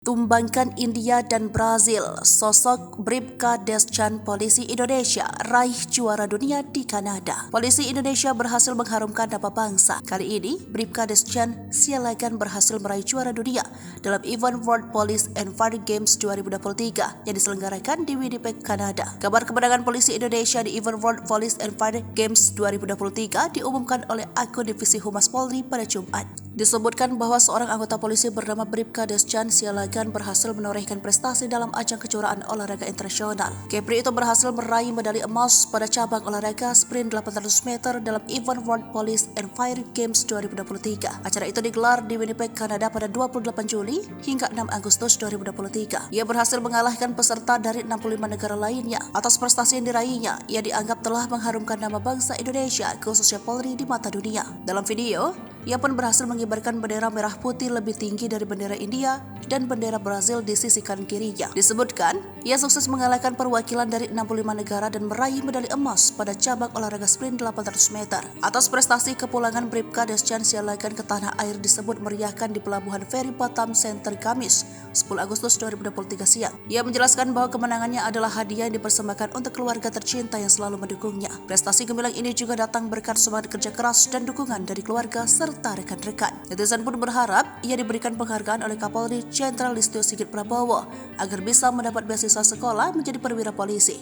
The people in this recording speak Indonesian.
Tumbangkan India dan Brazil, sosok Bribka Deschan Polisi Indonesia raih juara dunia di Kanada. Polisi Indonesia berhasil mengharumkan nama bangsa. Kali ini, Bribka Deschan Sialagan berhasil meraih juara dunia dalam event World Police and Fire Games 2023 yang diselenggarakan di Winnipeg, Kanada. Kabar kemenangan Polisi Indonesia di event World Police and Fire Games 2023 diumumkan oleh akun Divisi Humas Polri pada Jumat. Disebutkan bahwa seorang anggota polisi bernama Bribka Deschan Sialagan berhasil menorehkan prestasi dalam ajang kejuaraan olahraga internasional. Kepri itu berhasil meraih medali emas pada cabang olahraga sprint 800 meter dalam event World Police and Fire Games 2023. Acara itu digelar di Winnipeg, Kanada pada 28 Juli hingga 6 Agustus 2023. Ia berhasil mengalahkan peserta dari 65 negara lainnya. Atas prestasi yang diraihnya, ia dianggap telah mengharumkan nama bangsa Indonesia, khususnya Polri, di mata dunia. Dalam video, ia pun berhasil mengibarkan bendera merah putih lebih tinggi dari bendera India dan bendera Brazil di sisi kanan kirinya. Disebutkan, ia sukses mengalahkan perwakilan dari 65 negara dan meraih medali emas pada cabang olahraga sprint 800 meter. Atas prestasi, kepulangan Bribka Deschan Sialagan ke tanah air disebut meriahkan di Pelabuhan Feri Batam Center Kamis, 10 Agustus 2023 siang. Ia menjelaskan bahwa kemenangannya adalah hadiah yang dipersembahkan untuk keluarga tercinta yang selalu mendukungnya. Prestasi gemilang ini juga datang berkat semangat kerja keras dan dukungan dari keluarga serta rekan-rekan. Netizen pun berharap ia diberikan penghargaan oleh Kapolri Jenderal Listio Sigit Prabowo agar bisa mendapat beasiswa sekolah menjadi perwira polisi.